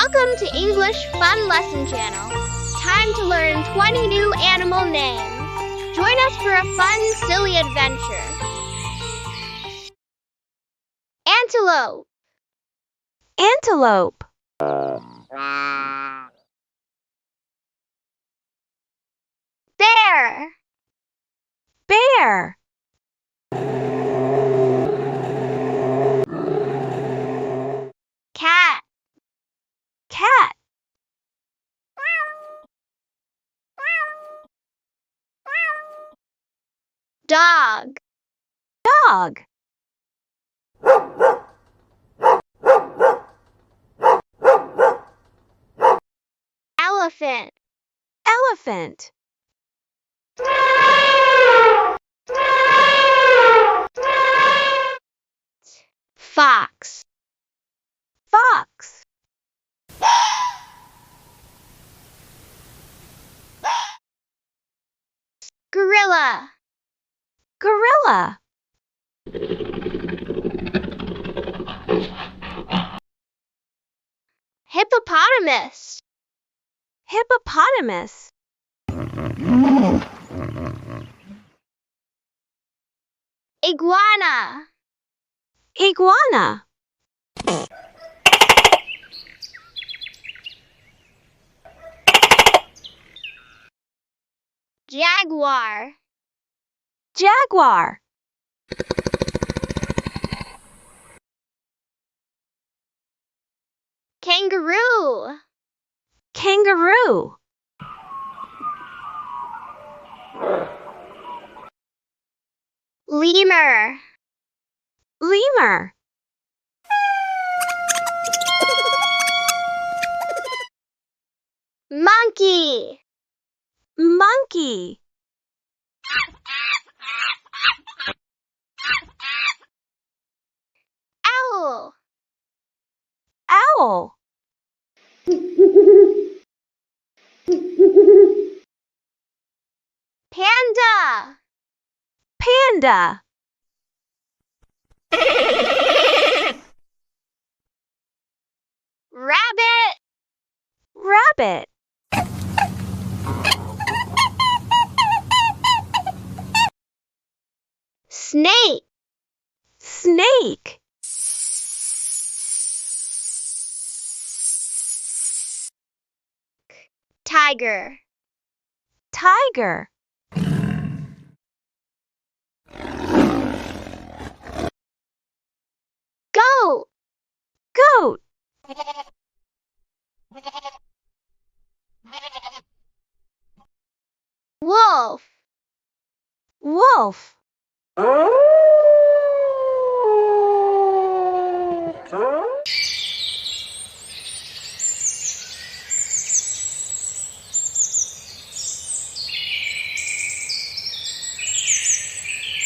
Welcome to English Fun Lesson Channel. Time to learn 20 new animal names. Join us for a fun, silly adventure. Antelope. Antelope. Bear. Bear. Cat. Cat. Dog. Dog. Elephant. Elephant. Fox. Fox. Gorilla. Gorilla. Hippopotamus. Hippopotamus. Iguana. Iguana. Jaguar. Jaguar. Kangaroo. Kangaroo. Lemur. Lemur. Monkey. Monkey. Owl. Owl. Panda. Panda. Rabbit. Rabbit. Snake. Snake. Tiger. Tiger. Goat. Goat. Wolf. Wolf.